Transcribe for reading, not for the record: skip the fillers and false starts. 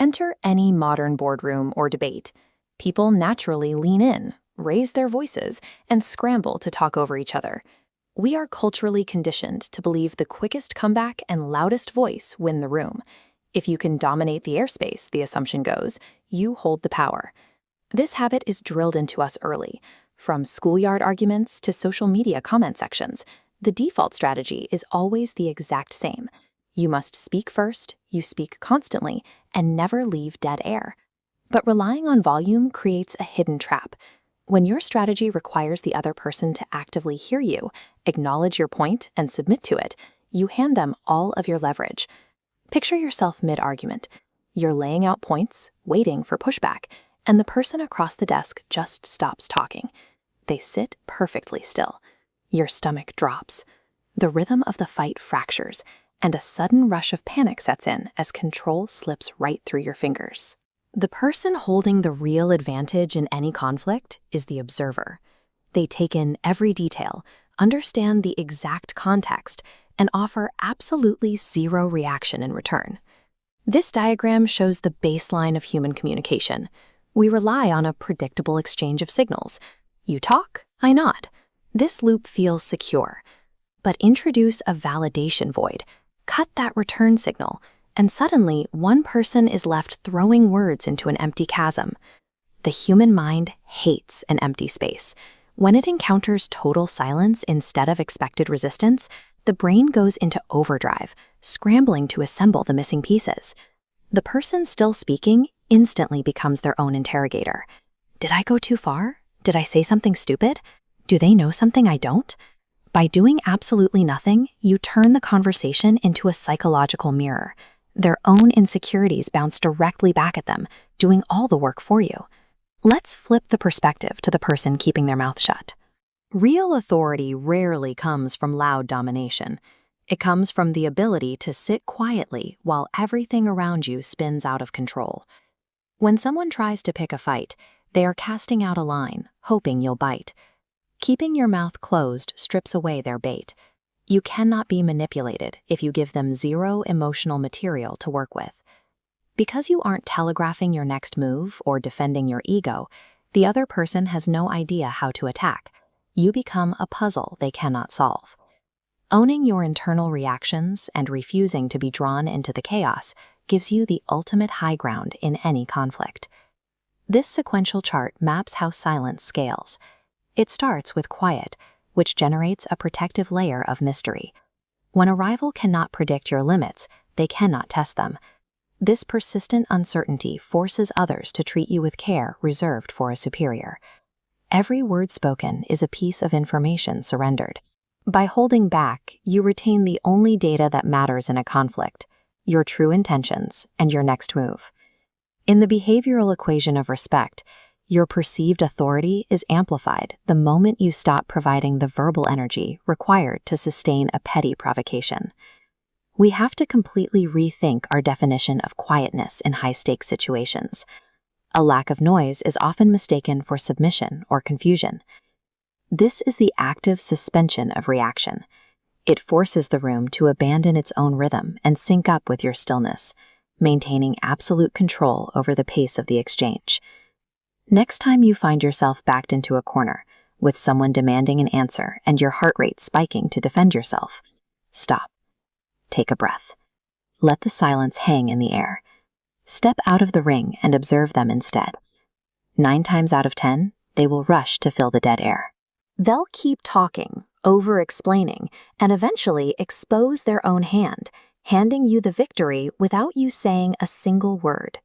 Enter any modern boardroom or debate. People naturally lean in, raise their voices, and scramble to talk over each other. We are culturally conditioned to believe the quickest comeback and loudest voice win the room. If you can dominate the airspace, the assumption goes, you hold the power. This habit is drilled into us early. From schoolyard arguments to social media comment sections, the default strategy is always the exact same. You must speak first, you speak constantly, and never leave dead air. But relying on volume creates a hidden trap. When your strategy requires the other person to actively hear you, acknowledge your point, and submit to it, you hand them all of your leverage. Picture yourself mid-argument. You're laying out points, waiting for pushback, and the person across the desk just stops talking. They sit perfectly still. Your stomach drops. The rhythm of the fight fractures, and a sudden rush of panic sets in as control slips right through your fingers. The person holding the real advantage in any conflict is the observer. They take in every detail, understand the exact context, and offer absolutely zero reaction in return. This diagram shows the baseline of human communication. We rely on a predictable exchange of signals. You talk, I nod. This loop feels secure. But introduce a validation void. Cut that return signal, and suddenly one person is left throwing words into an empty chasm. The human mind hates an empty space. When it encounters total silence instead of expected resistance, the brain goes into overdrive, scrambling to assemble the missing pieces. The person still speaking instantly becomes their own interrogator. Did I go too far? Did I say something stupid? Do they know something I don't? By doing absolutely nothing, you turn the conversation into a psychological mirror. Their own insecurities bounce directly back at them, doing all the work for you. Let's flip the perspective to the person keeping their mouth shut. Real authority rarely comes from loud domination. It comes from the ability to sit quietly while everything around you spins out of control. When someone tries to pick a fight, they are casting out a line, hoping you'll bite. Keeping your mouth closed strips away their bait. You cannot be manipulated if you give them zero emotional material to work with. Because you aren't telegraphing your next move or defending your ego, the other person has no idea how to attack. You become a puzzle they cannot solve. Owning your internal reactions and refusing to be drawn into the chaos gives you the ultimate high ground in any conflict. This sequential chart maps how silence scales. It starts with quiet, which generates a protective layer of mystery. When a rival cannot predict your limits, they cannot test them. This persistent uncertainty forces others to treat you with care reserved for a superior. Every word spoken is a piece of information surrendered. By holding back, you retain the only data that matters in a conflict: your true intentions and your next move. In the behavioral equation of respect, your perceived authority is amplified the moment you stop providing the verbal energy required to sustain a petty provocation. We have to completely rethink our definition of quietness in high-stakes situations. A lack of noise is often mistaken for submission or confusion. This is the active suspension of reaction. It forces the room to abandon its own rhythm and sync up with your stillness, maintaining absolute control over the pace of the exchange. Next time you find yourself backed into a corner, with someone demanding an answer and your heart rate spiking to defend yourself, stop. Take a breath. Let the silence hang in the air. Step out of the ring and observe them instead. 9 times out of 10, they will rush to fill the dead air. They'll keep talking, over-explaining, and eventually expose their own hand, handing you the victory without you saying a single word.